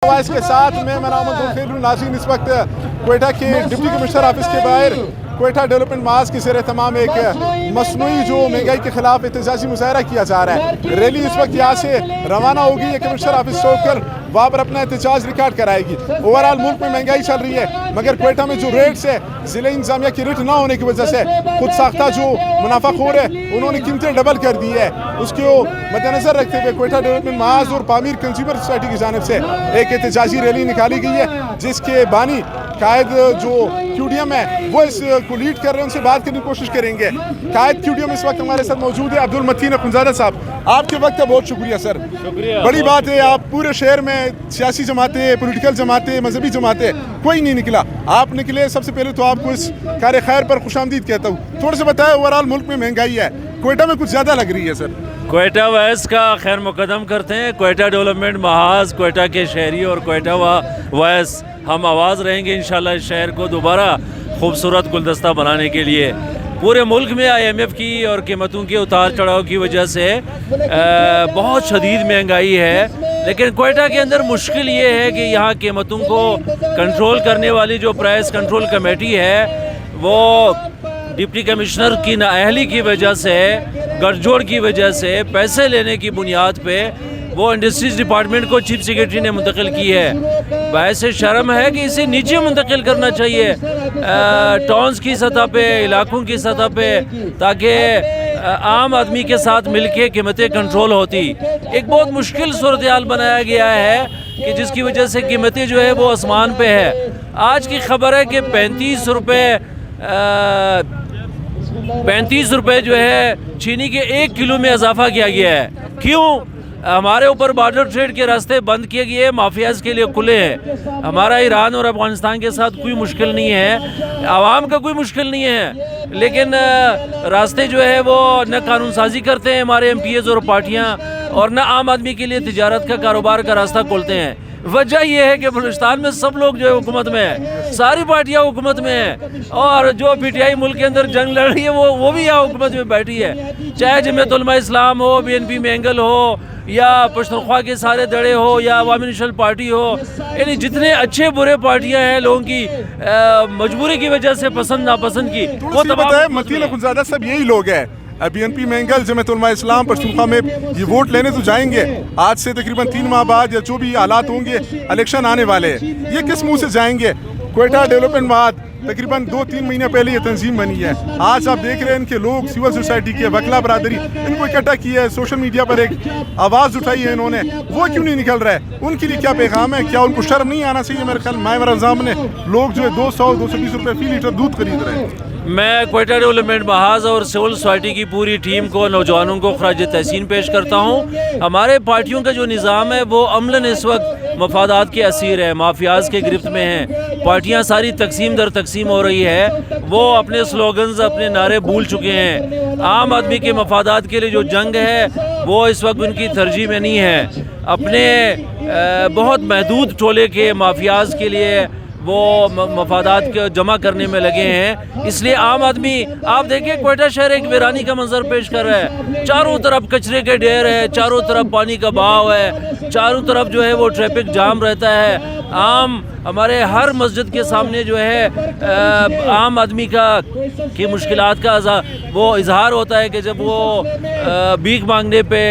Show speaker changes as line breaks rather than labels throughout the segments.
اس کے ساتھ میں ناظرین اس وقت کوئٹہ کے ڈپٹی کمشنر آفس کے باہر کوئٹہ ڈیولپمنٹ محاذ کے زیر اہتمام ایک مصنوعی جو مہنگائی کے خلاف احتجاجی مظاہرہ کیا جا رہا ہے. ریلی اس وقت یہاں سے روانہ ہوگی. یہ کمشنر آفس چھوڑ کر وہاں پر اپنا احتجاج ریکارڈ کرائے گی. اوورآل ملک میں مہنگائی چل رہی ہے مگر کوئٹہ میں جو ریٹس ہے ضلع انتظامیہ کی ریٹ نہ ہونے کی وجہ سے خود ساختہ جو منافع خور ہے انہوں نے قیمتیں ڈبل کر دی ہے. اس کو مد نظر رکھتے ہوئے کوئٹہ ڈیولپمنٹ محاذ اور پامیر کنزیومر سوسائٹی کی جانب سے ایک احتجاجی ریلی نکالی گئی ہے جس کے بانی قائد جو QDM ہے وہ اس کو لیڈ کر رہے ہیں. ان سے بات کرنے کی کوشش کریں گے. قائد QDM اس وقت ہمارے ساتھ موجود ہے عبدالمتین اخونزادہ صاحب. آپ کے وقت کا بہت شکریہ سر. بڑی بات ہے آپ پورے شہر میں سیاسی جماعتیں پولیٹیکل جماعتیں مذہبی جماعتیں کوئی نہیں نکلا, آپ نکلے. سب سے پہلے تو آپ کو اس کار خیر پر خوش آمدید کہتا ہوں. تھوڑا سا بتائیں اوورآل ملک میں مہنگائی ہے کوئٹہ میں کچھ زیادہ لگ رہی ہے سر.
کوئٹہ وائس کا خیر مقدم کرتے ہیں. کوئٹہ ڈیولپمنٹ محاذ کوئٹہ کے شہری اور کوئٹہ وائس ہم آواز رہیں گے انشاءاللہ اس شہر کو دوبارہ خوبصورت گلدستہ بنانے کے لیے. پورے ملک میں IMF کی اور قیمتوں کے اتار چڑھاؤ کی وجہ سے بہت شدید مہنگائی ہے, لیکن کوئٹہ کے اندر مشکل یہ ہے کہ یہاں قیمتوں کو کنٹرول کرنے والی جو پرائس کنٹرول کمیٹی ہے وہ ڈپٹی کمشنر کی نااہلی کی وجہ سے گٹھ جوڑ کی وجہ سے پیسے لینے کی بنیاد پہ وہ انڈسٹریز ڈپارٹمنٹ کو چیف سیکرٹری نے منتقل کی ہے. باعث شرم ہے کہ اسے نیچے منتقل کرنا چاہیے ٹاؤنز کی سطح پہ, علاقوں کی سطح پہ, تاکہ عام آدمی کے ساتھ مل کے قیمتیں کنٹرول ہوتی. ایک بہت مشکل صورتحال بنایا گیا ہے کہ جس کی وجہ سے قیمتیں جو ہے وہ آسمان پہ ہے. آج کی خبر ہے کہ 35 روپے جو ہے چینی کے 1 کلو میں اضافہ کیا گیا ہے. کیوں؟ ہمارے اوپر بارڈر ٹریڈ کے راستے بند کیے گئے, مافیاز کے لیے کھلے ہیں. ہمارا ایران اور افغانستان کے ساتھ کوئی مشکل نہیں ہے, عوام کا کوئی مشکل نہیں ہے, لیکن راستے جو ہے وہ نہ قانون سازی کرتے ہیں ہمارے MPs اور پارٹیاں, اور نہ عام آدمی کے لیے تجارت کا کاروبار کا راستہ کھولتے ہیں. وجہ یہ ہے کہ بلوچستان میں سب لوگ جو ہے حکومت میں ہیں, ساری پارٹیاں حکومت میں ہیں, اور جو PTI ملک کے اندر جنگ لڑ رہی ہے وہ بھی یہاں حکومت میں بیٹھی ہے. چاہے جمعیت علماء اسلام ہو, BNP مینگل ہو, یا پشتونخوا کے سارے دڑے ہو, یا عوامی نیشنل پارٹی ہو, یعنی جتنے اچھے برے پارٹیاں ہیں لوگوں کی مجبوری کی وجہ سے پسند ناپسند کی
وہ تمام. متین اخونزادہ صاحب یہی لوگ ہیں BNP مینگل جمعیت علماء اسلام پشتونخوا میں یہ ووٹ لینے تو جائیں گے. آج سے تقریباً 3 ماہ بعد یا جو بھی حالات ہوں گے الیکشن آنے والے ہیں, یہ کس منہ سے جائیں گے؟ کوئٹہ ڈیولپمنٹ محاذ تقریباً 2-3 مہینے پہلے یہ تنظیم بنی ہے. آج آپ دیکھ رہے ہیں ان کے لوگ سول سوسائٹی کے وکلا برادری ان کو اکٹھا کیا ہے, سوشل میڈیا پر ایک آواز اٹھائی ہے انہوں نے. وہ کیوں نہیں نکل رہا ہے؟ ان کے لیے کیا پیغام ہے؟ کیا ان کو شرم نہیں آنا چاہیے؟ میرے خیال ماہ رمضان میں لوگ جو ہے 200-220 روپے فی لیٹر دودھ خرید رہے ہیں.
میں کوئٹہ ڈیولپمنٹ محاذ اور سول سوسائٹی کی پوری ٹیم کو, نوجوانوں کو خراج تحسین پیش کرتا ہوں. ہمارے پارٹیوں کا جو نظام ہے وہ عملاً اس وقت مفادات کے اسیر ہے, مافیاز کے گرفت میں ہیں. پارٹیاں ساری تقسیم در تقسیم ہو رہی ہے, وہ اپنے سلوگنز اپنے نعرے بھول چکے ہیں. عام آدمی کے مفادات کے لیے جو جنگ ہے وہ اس وقت ان کی ترجیح میں نہیں ہے. اپنے بہت محدود ٹولے کے مافیاز کے لیے وہ مفادات کے جمع کرنے میں لگے ہیں. اس لیے عام آدمی, آپ دیکھیں کوئٹہ شہر ایک ویرانی کا منظر پیش کر رہا ہے. چاروں طرف کچرے کے ڈھیر ہے, چاروں طرف پانی کا بہاؤ ہے, چاروں طرف جو ہے وہ ٹریفک جام رہتا ہے. عام ہمارے ہر مسجد کے سامنے جو ہے عام آدمی کی مشکلات کا وہ اظہار ہوتا ہے کہ جب وہ بھیک مانگنے پہ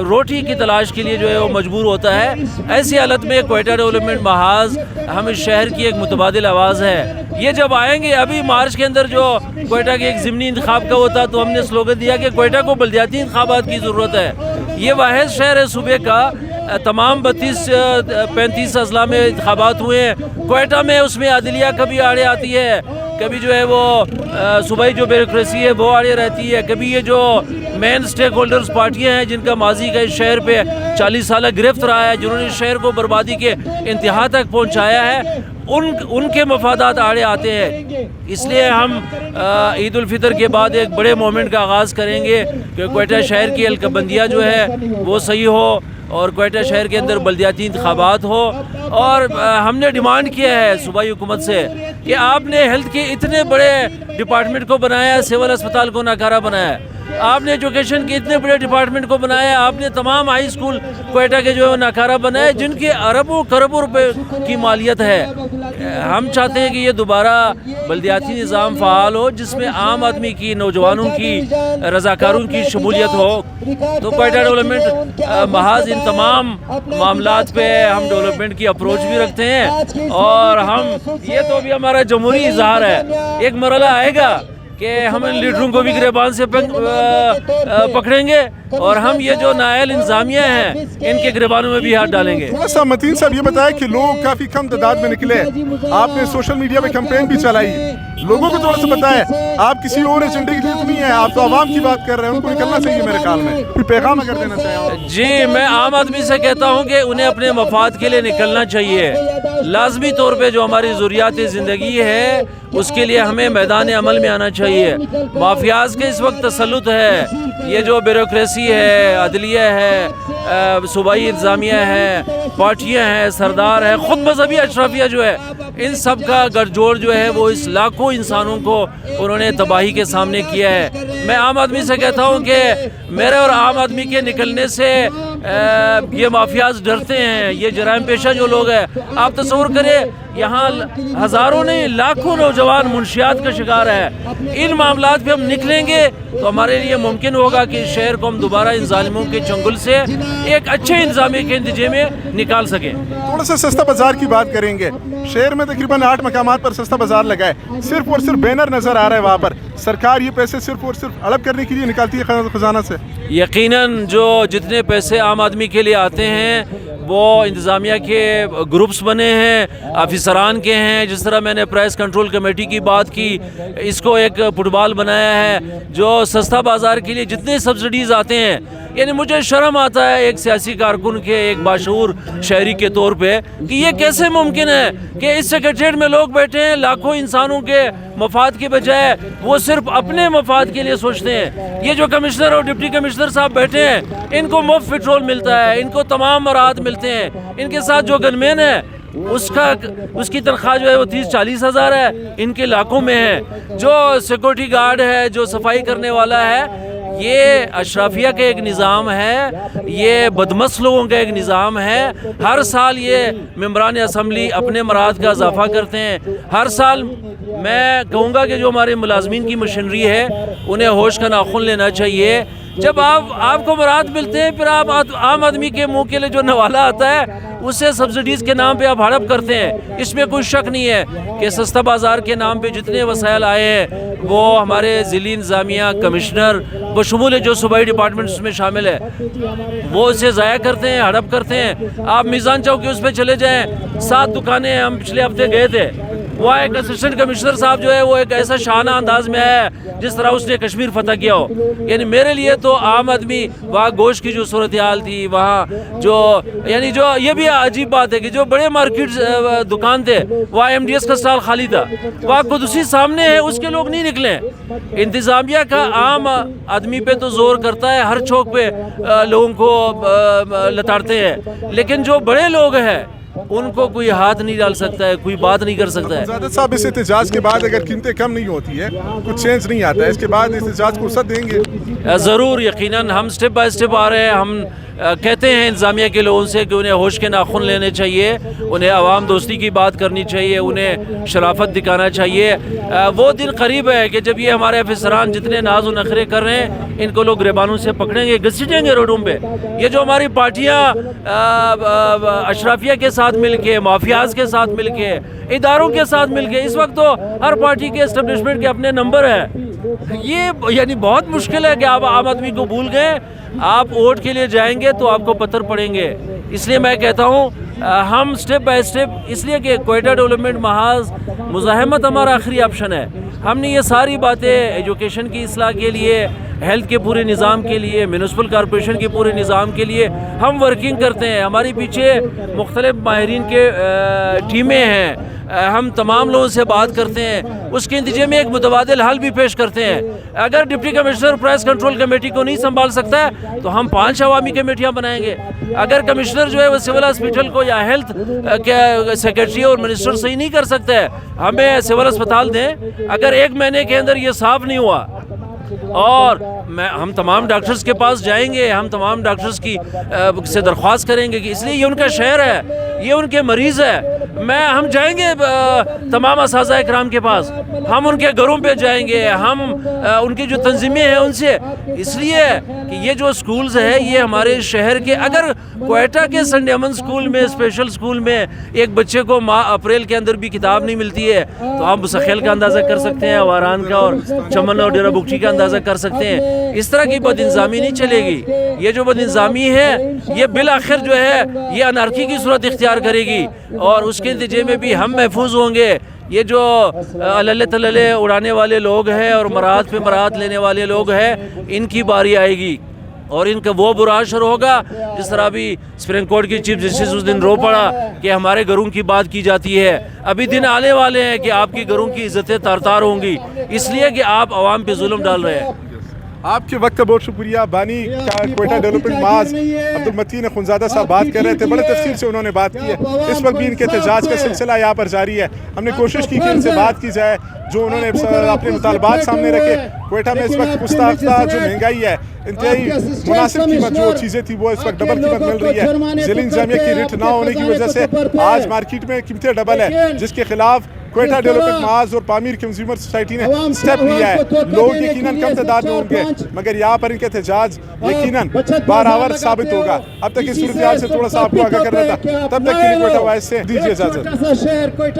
روٹی کی تلاش کے لیے جو ہے وہ مجبور ہوتا ہے. ایسی حالت میں کوئٹہ ڈیولپمنٹ محاذ ہم اس شہر کی ایک متبادل آواز ہے. یہ جب آئیں گے, ابھی مارچ کے اندر جو کوئٹہ کے ایک ضمنی انتخاب کا ہوتا تو ہم نے سلوگن دیا کہ کوئٹہ کو بلدیاتی انتخابات کی ضرورت ہے. یہ واحد شہر ہے صوبے کا, تمام 35 اضلاع میں انتخابات ہوئے ہیں. کوئٹہ میں اس میں عدلیہ کبھی آڑے آتی ہے, کبھی جو ہے وہ صوبائی جو بیوروکریسی ہے وہ آڑے رہتی ہے, کبھی یہ جو مین سٹیک ہولڈرز پارٹیاں ہیں جن کا ماضی کا اس شہر پہ 40 سالہ گرفت رہا ہے, جنہوں نے اس شہر کو بربادی کے انتہا تک پہنچایا ہے, ان کے مفادات آڑے آتے ہیں. اس لیے ہم عید الفطر کے بعد ایک بڑے مومنٹ کا آغاز کریں گے کہ کوئٹہ شہر کی حلقہ بندیاں جو ہے وہ صحیح ہو, اور کوئٹہ شہر کے اندر بلدیاتی انتخابات ہو. اور ہم نے ڈیمانڈ کیا ہے صوبائی حکومت سے کہ آپ نے ہیلتھ کے اتنے بڑے ڈپارٹمنٹ کو بنایا ہے, سول اسپتال کو ناکارہ بنایا ہے, آپ نے ایجوکیشن کے اتنے بڑے ڈپارٹمنٹ کو بنایا, آپ نے تمام ہائی اسکول کوئٹہ کے جو ہے ناکارہ بنائے جن کے اربوں کروڑوں روپے کی مالیت ہے. ہم چاہتے ہیں کہ یہ دوبارہ بلدیاتی نظام فعال ہو جس میں عام آدمی کی, نوجوانوں کی, رضاکاروں کی شمولیت ہو. تو کوئٹہ ڈیولپمنٹ محاذ ان تمام معاملات پہ ہم ڈیولپمنٹ کی اپروچ بھی رکھتے ہیں, اور ہم یہ تو بھی ہمارا جمہوری اظہار ہے. ایک مرحلہ آئے گا کہ ہم ان لیڈروں کو بھی گریبان سے پکڑیں گے اور ہم یہ جو نائل انتظامیہ ہیں ان کے گریبانوں میں بھی ہاتھ ڈالیں گے.
تھوڑا سا متین صاحب یہ بتایا کہ لوگ کافی کم تعداد میں نکلے, آپ نے سوشل میڈیا پہ کمپین بھی چلائی, لوگوں کو تھوڑا سا بتائیں آپ کسی اور ایجنڈے کے لیے تو نہیں ہیں, آپ تو عوام کی بات کر رہے ہیں, ان کو نکلنا چاہیے میرے خیال میں. کوئی پیغام اگر دینا چاہیں؟
جی, میں عام آدمی سے کہتا ہوں کہ انہیں اپنے مفاد کے لیے نکلنا چاہیے. لازمی طور پہ جو ہماری ضروریات زندگی ہے اس کے لیے ہمیں میدان عمل میں آنا چاہیے. مافیاز کے اس وقت تسلط ہے, یہ جو بیوروکریسی ہے, عدلیہ ہے, صوبائی انتظامیہ ہے, پارٹیاں ہیں, سردار ہے, خود مذہبی اشرافیہ جو ہے, ان سب کا گٹجوڑ جو ہے وہ اس لاکھوں انسانوں کو انہوں نے تباہی کے سامنے کیا ہے. میں عام آدمی سے کہتا ہوں کہ میرے اور عام آدمی کے نکلنے سے یہ مافیاز ڈرتے ہیں. یہ جرائم پیشہ جو لوگ ہیں, آپ تصور کریں یہاں ہزاروں نہیں لاکھوں نوجوان منشیات کا شکار ہے. ان معاملات پہ ہم نکلیں گے تو ہمارے لیے ممکن ہوگا کہ اس شہر کو ہم دوبارہ ان ظالموں کے چنگل سے ایک اچھے انتظامیہ کے نتیجے میں نکال سکیں.
تھوڑا سا سستا بازار کی بات کریں گے. شہر میں تقریباً 8 مقامات پر سستا بازار لگا ہے, صرف اور صرف بینر نظر آ رہا ہے وہاں پر. سرکار یہ پیسے صرف اور صرف ہڑپ کرنے کے لیے نکالتی ہے خزانہ سے.
یقیناً جو جتنے پیسے عام آدمی کے لیے آتے ہیں وہ انتظامیہ کے گروپس بنے ہیں, افسران کے ہیں. جس طرح میں نے پرائس کنٹرول کمیٹی کی بات کی, اس کو ایک فٹ بال بنایا ہے جو سستا بازار کے لیے جتنے سبسڈیز آتے ہیں. یعنی مجھے شرم آتا ہے ایک سیاسی کارکن کے, ایک باشعور شہری کے طور پہ کہ یہ کیسے ممکن ہے کہ اس سیکریٹریٹ میں لوگ بیٹھے ہیں لاکھوں انسانوں کے مفاد کے بجائے وہ صرف اپنے مفاد کے لیے سوچتے ہیں. یہ جو کمشنر اور ڈپٹی کمشنر صاحب بیٹھے ہیں ان کو مفت پیٹرول ملتا ہے, ان کو تمام مراحت ملتے ہیں. ان کے ساتھ جو گن مین ہے اس کی تنخواہ جو ہے وہ 30-40 ہزار ہے, ان کے علاقوں میں ہے. جو سیکورٹی گارڈ ہے, جو صفائی کرنے والا ہے, یہ اشرافیہ کا ایک نظام ہے, یہ بدمست لوگوں کا ایک نظام ہے. ہر سال یہ ممبران اسمبلی اپنے مراحت کا اضافہ کرتے ہیں. ہر سال میں کہوں گا کہ جو ہمارے ملازمین کی مشینری ہے انہیں ہوش کا ناخن لینا چاہیے. جب آپ کو مراحت ملتے ہیں پھر آپ عام آدمی کے منہ کے لیے جو نوالہ آتا ہے اسے سبسڈیز کے نام پہ آپ ہڑپ کرتے ہیں. اس میں کوئی شک نہیں ہے کہ سستا بازار کے نام پہ جتنے وسائل آئے ہیں وہ ہمارے ضلعی انتظامیہ, کمشنر بشمول جو صوبائی ڈپارٹمنٹس میں شامل ہے وہ اسے ضائع کرتے ہیں, ہڑپ کرتے ہیں. آپ میزان چوک کے اس پہ چلے جائیں, 7 دکانیں ہم پچھلے ہفتے گئے تھے, وہاں ایک اسسٹنٹ کمشنر صاحب جو ہے وہ ایک ایسا شانہ انداز میں ہے جس طرح اس نے کشمیر فتح کیا ہو. یعنی میرے لیے تو عام آدمی وہاں گوشت کی جو صورتحال تھی, وہاں جو یعنی جو یہ بھی عجیب بات ہے کہ جو بڑے مارکیٹ دکان تھے وہاں MDS کا اسٹال خالی تھا, وہاں قدسی سامنے ہے, اس کے لوگ نہیں نکلے. انتظامیہ کا عام آدمی پہ تو زور کرتا ہے, ہر چوک پہ لوگوں کو لتاڑتے ہیں, لیکن جو بڑے لوگ ہیں ان کو کوئی ہاتھ نہیں ڈال سکتا ہے, کوئی بات نہیں کر سکتا ہے.
زیادہ صاحب اس احتجاج کے بعد اگر قیمتیں کم نہیں ہوتی ہے, کچھ چینج نہیں آتا ہے, اس کے بعد احتجاج کو وسعت دیں گے؟
ضرور, یقیناً ہم سٹیپ بائی سٹیپ آ رہے ہیں. ہم کہتے ہیں انتظامیہ کے لوگوں سے کہ انہیں ہوش کے ناخن لینے چاہیے, انہیں عوام دوستی کی بات کرنی چاہیے, انہیں شرافت دکھانا چاہیے. وہ دن قریب ہے کہ جب یہ ہمارے افسران جتنے ناز و نخرے کر رہے ہیں ان کو لوگ گریبانوں سے پکڑیں گے, گھسیٹیں گے روڈوں پہ. یہ جو ہماری پارٹیاں اشرافیہ کے ساتھ مل کے, مافیاز کے ساتھ مل کے, اداروں کے ساتھ مل کے, اس وقت تو ہر پارٹی کے اسٹیبلشمنٹ کے اپنے نمبر ہیں. یہ یعنی بہت مشکل ہے کہ آپ عام آدمی کو بھول گئے. آپ ووٹ کے لیے جائیں گے تو آپ کو پتھر پڑیں گے. اس لیے میں کہتا ہوں ہم سٹیپ بائی سٹیپ, اس لیے کہ کوئٹہ ڈیولپمنٹ محاذ مزاحمت ہمارا آخری آپشن ہے. ہم نے یہ ساری باتیں ایجوکیشن کی اصلاح کے لیے, ہیلتھ کے پورے نظام کے لیے, میونسپل کارپوریشن کے پورے نظام کے لیے ہم ورکنگ کرتے ہیں. ہماری پیچھے مختلف ماہرین کے ٹیمیں ہیں, ہم تمام لوگوں سے بات کرتے ہیں, اس کے نتیجے میں ایک متبادل حل بھی پیش کرتے ہیں. اگر deputy commissioner price control committee کو نہیں سنبھال سکتا ہے تو ہم 5 عوامی کمیٹیاں بنائیں گے. اگر کمشنر جو ہے وہ سول ہاسپٹل کو یا ہیلتھ کے سیکرٹری اور منسٹر صحیح نہیں کر سکتے, ہمیں سول اسپتال دیں. اگر 1 مہینے کے اندر یہ صاف نہیں ہوا اور ہم تمام ڈاکٹرز کے پاس جائیں گے, ہم تمام ڈاکٹرز کی سے درخواست کریں گے کہ اس لیے یہ ان کا شہر ہے, یہ ان کے مریض ہے. ہم جائیں گے تمام اساتذہ اکرام کے پاس, ہم ان کے گھروں پہ جائیں گے, ہم ان کی جو تنظیمیں ہیں ان سے, اس لیے کہ یہ جو سکولز ہے یہ ہمارے شہر کے, اگر کوئٹہ کے سنٹ ایمن سکول میں, اسپیشل سکول میں ایک بچے کو اپریل کے اندر بھی کتاب نہیں ملتی ہے تو آپ مسخیل کا اندازہ کر سکتے ہیں, واران کا اور چمن اور ڈیرہ بگٹی کا اندازہ کر سکتے ہیں. اس طرح کی بد انظامی نہیں چلے گی. یہ جو بد انظامی ہے یہ بالآخر جو ہے یہ انارکی کی صورت اختیار کرے گی, اور اس کے نتیجے میں بھی ہم محفوظ ہوں گے. یہ جو اللہ تللے اڑانے والے لوگ ہیں اور مراد پہ مراد لینے والے لوگ ہیں, ان کی باری آئے گی اور ان کا وہ برا اثر ہوگا. جس طرح ابھی سپریم کورٹ کی چیف جسٹس اس دن رو پڑا کہ ہمارے گھروں کی بات کی جاتی ہے. ابھی دن آنے والے ہیں کہ آپ کی گھروں کی عزتیں تار تار ہوں گی, اس لیے کہ آپ عوام پہ ظلم ڈال رہے ہیں.
آپ کے وقت کا بہت شکریہ. بانی کوئٹہ ڈیولپمنٹ معاذ عبدالمتین خنزادہ صاحب بات کر رہے تھے, بڑے تفصیل سے انہوں نے بات کی ہے. اس وقت بھی ان کے احتجاج کا سلسلہ یہاں پر جاری ہے. ہم نے کوشش کی کہ ان سے بات کی جائے, جو انہوں نے اپنے مطالبات سامنے رکھے. کوئٹہ میں اس وقت گستاخانہ جو مہنگائی ہے, انتہائی مناسب قیمت جو چیزیں تھی وہ اس وقت ڈبل قیمت مل رہی ہے. ضلع انتظامیہ کی ریٹ نہ ہونے کی وجہ سے آج مارکیٹ میں قیمتیں ڈبل ہے, جس کے خلاف کوئٹہ ڈیولپمنٹ معاذ اور پامیر کنزیومر سوسائٹی نے سٹیپ لیا ہے. لوگ یقیناً کم تعداد میں ہوں گے, مگر یہاں پر ان کے احتجاج یقیناً بارآور ثابت ہوگا. اب تک اس صورتحال سے تھوڑا سا آپ کو آگاہ کرنا تھا. تب تک کے لیے کوئٹہ وائس سے دیجیے اجازت.